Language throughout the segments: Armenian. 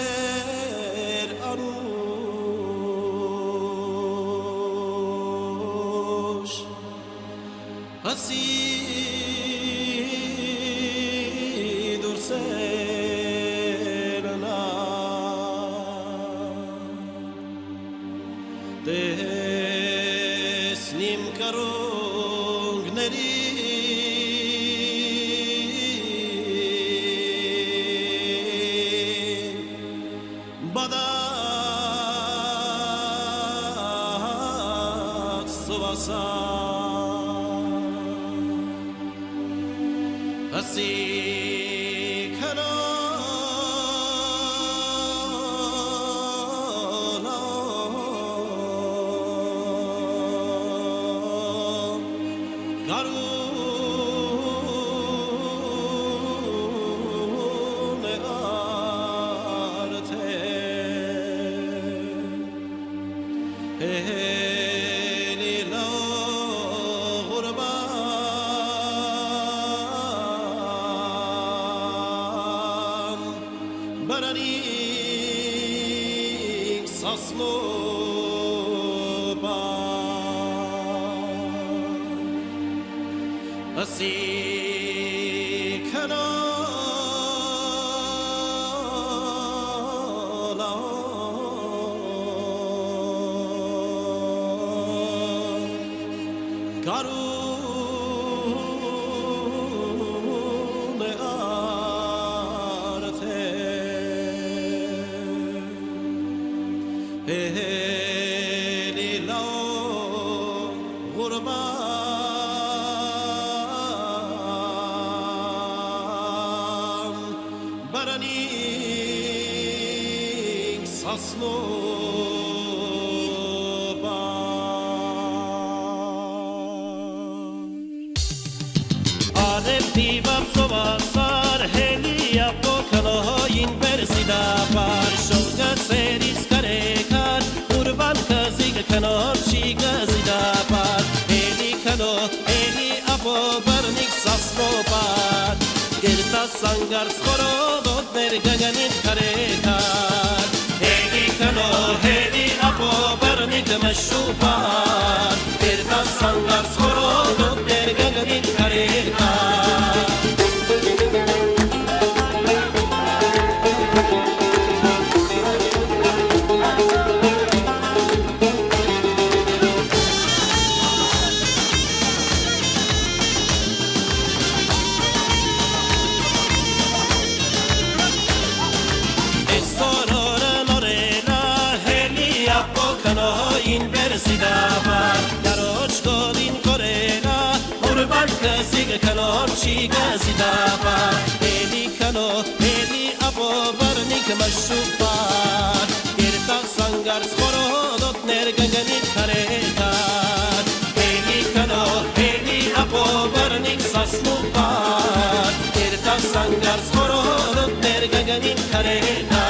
Հարավոդեր անուշ Հսի դուրսերնա Տեսնիմ կարունգների Բադակ սվասա Հսի քնոլա Գարուն է արդե Հելի լողորբան Բարանիք սասլոբան Հսի քնոլա Գարուն է արդե Հելի լողորբան Բարանիք սասլոբան Արևտիվամ սովասար հելի ապոքալոյին վերսիդապար Շողգացերից կարեկար ուրվան կզիգ կնոր չի գզիդապար Հելի կնո հելի ապո բրնիք սասլոբար Գերտաս սանգարս խորովոտներ գգանին կարեկար Հելի կնո հելի ապո բրնիք մշուբար Գերտաս սանգարս խորովոտներ գգանին կարեկար Kanor chi gazidaba Heli kano heli abo barnik mashubar Irta sangar skorodot nergaganit karekar Heli kano heli abo barnik saslubar Irta sangar skorodot nergaganit karekar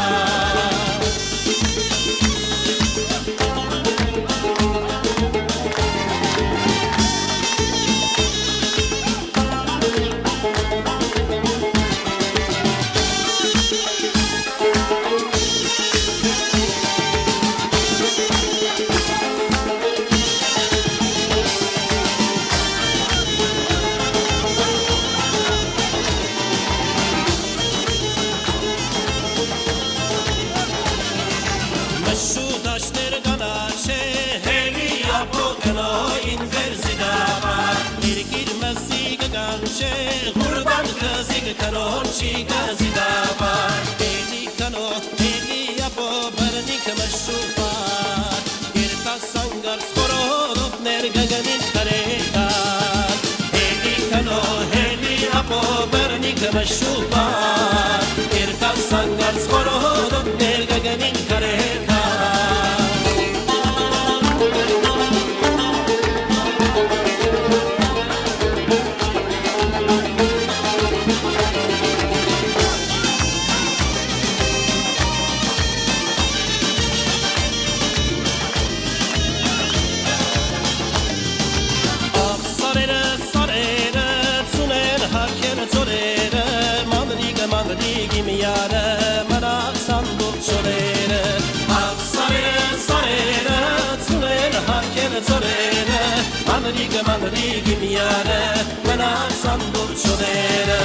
Kanor chi gazidaba Heli kano heli abo barnik mashubar Irta sangar skorodot nergaganit karekar Heli kano heli abo barnik mashubar Irta sangar skorodot nergaganit karekar zorere manrig miyare mana sandur chodere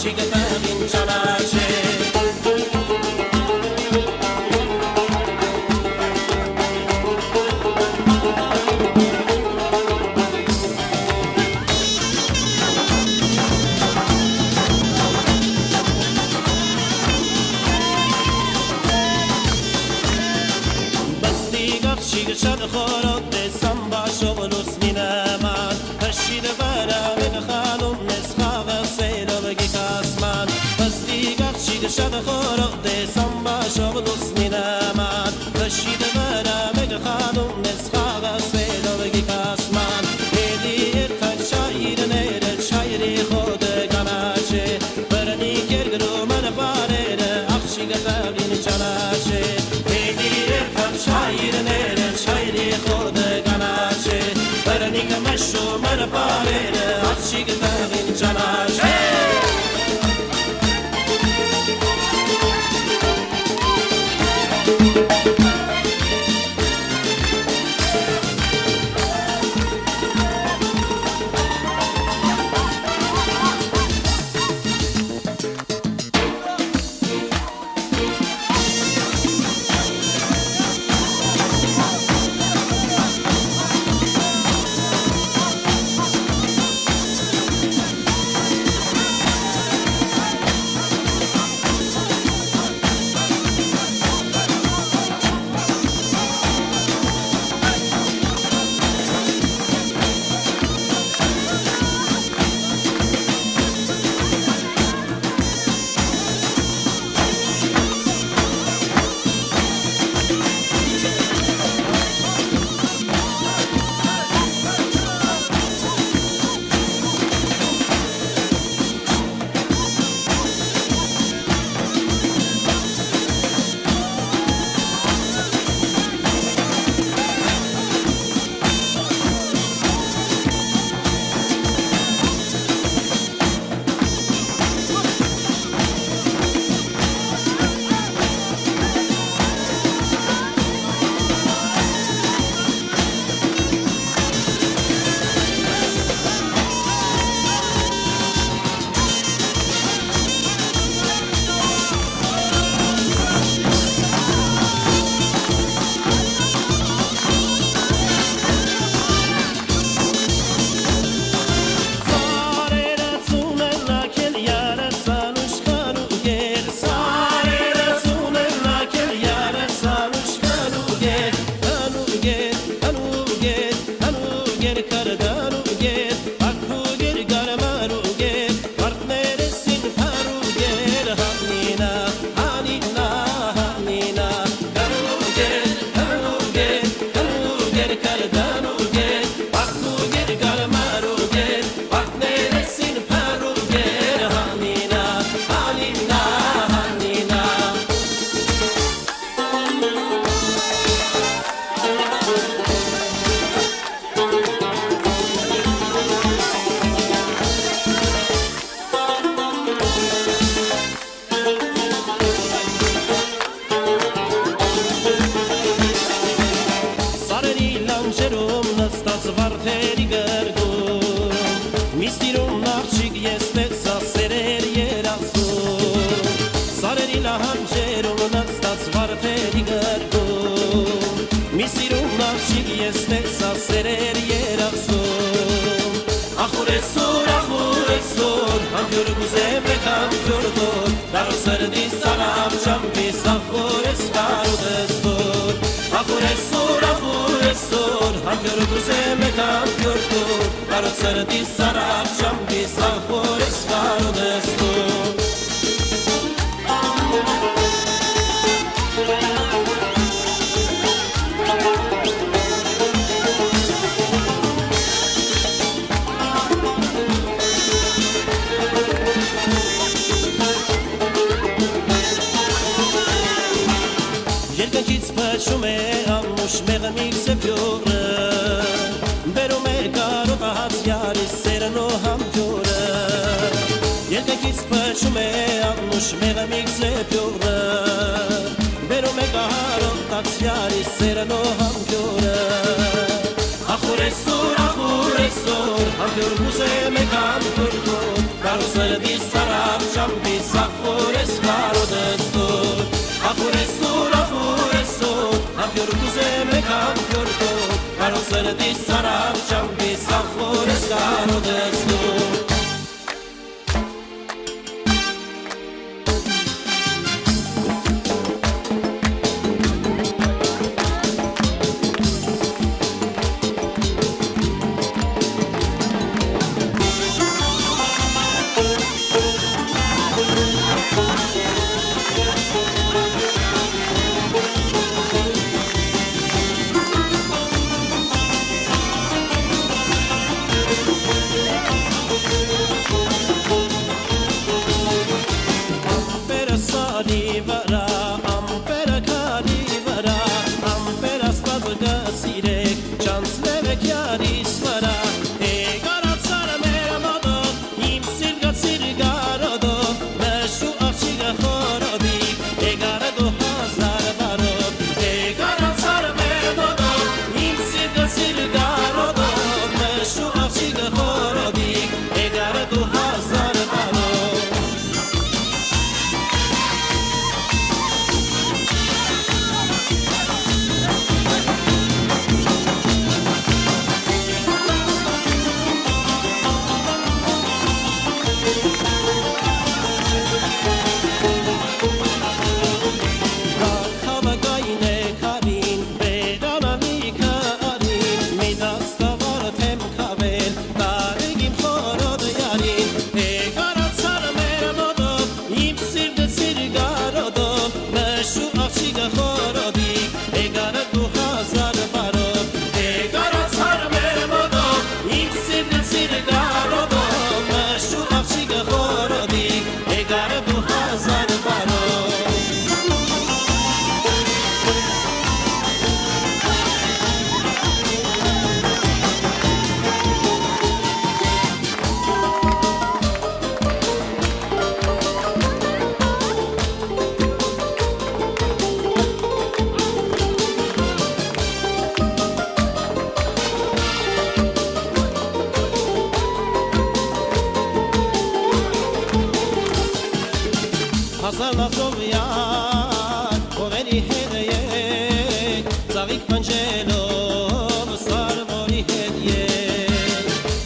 աղջիկը տեղին ճանաչե شد خورد سنبا شغل سنینمان پشید برام خانم نسخاق سیل بگی کاسمان پستی گفشید شد خورد سنبا شغل سنینمان پشید برام خانم نسخاق سیل بگی کاسمان هدیه تن شایر نیر شایری خود گناشه برنی کرگرو من باره اخشی گذابین چناشه هدیه تن شایر نیر شایری خود گناشه برنی کمشو من باره اخشی گذابین چناشه Karusları diz sarapşam bir sakures karodestur Afurestur, afurestur Kampyor kuzeme kampyor tur Karusları diz sarapşam bir sakures karodestur Hazar nazով յար, ովերի հետ ծաղիկ պնջելով, սարվորի հետ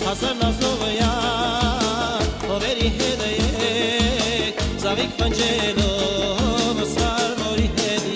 Hazar nazով յար, ովերի հետ ծաղիկ պնջելով, սարվորի հետ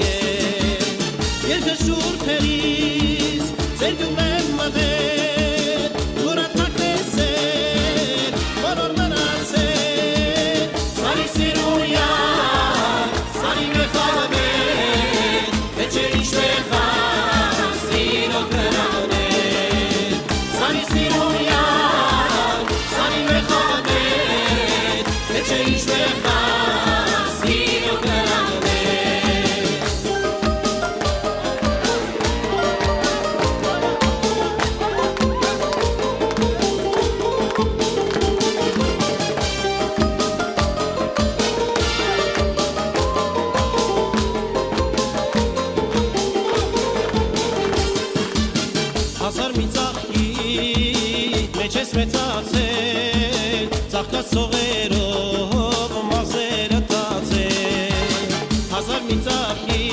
Երկը շուրթերիս, ձերգում եմ մտել, ուրատակ տեսել, որոր մնացել, սարի սիրուն յար, սարի մեխալվել, վեչեր ինչ մեխալ, սիրո կրանել, սարի սիրուն յար, սարի մեխալվել, վեչեր ինչ մեխալ, սիրո կրանել Hazar մի ծաղկի մեջ ես մեծացել ծաղկած սողերով մազերը տացել Hazar մի ծաղկի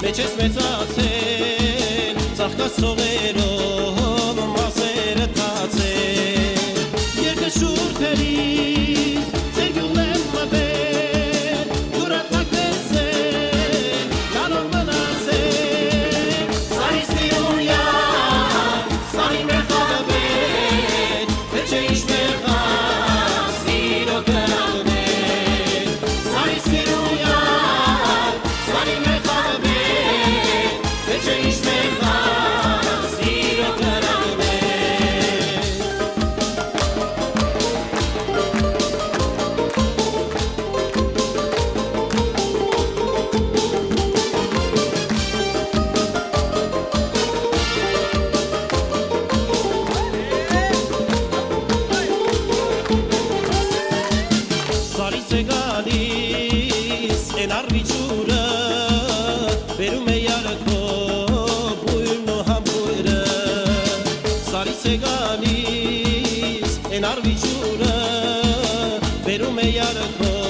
մեջ ես մեծացել ծաղկած սողերով մազերը տացել Երկը շուրթերից ձերգում եմ մտել ուրատակ տեսել լանոր մնացել Սարի սիրուն յար Սարի մեխալվել, վեչե ինչ մեխալ, սիրո կրանել Սարի սիրուն յար, սարի մեխալվել, վեչե ինչ մեխալ, սիրո կրանել Սարից է գալիս են արվիճուրը Բերում է յարքով բույրն ու համբույրը Սարից է գալիս են արվիճուրը բերում է յարքո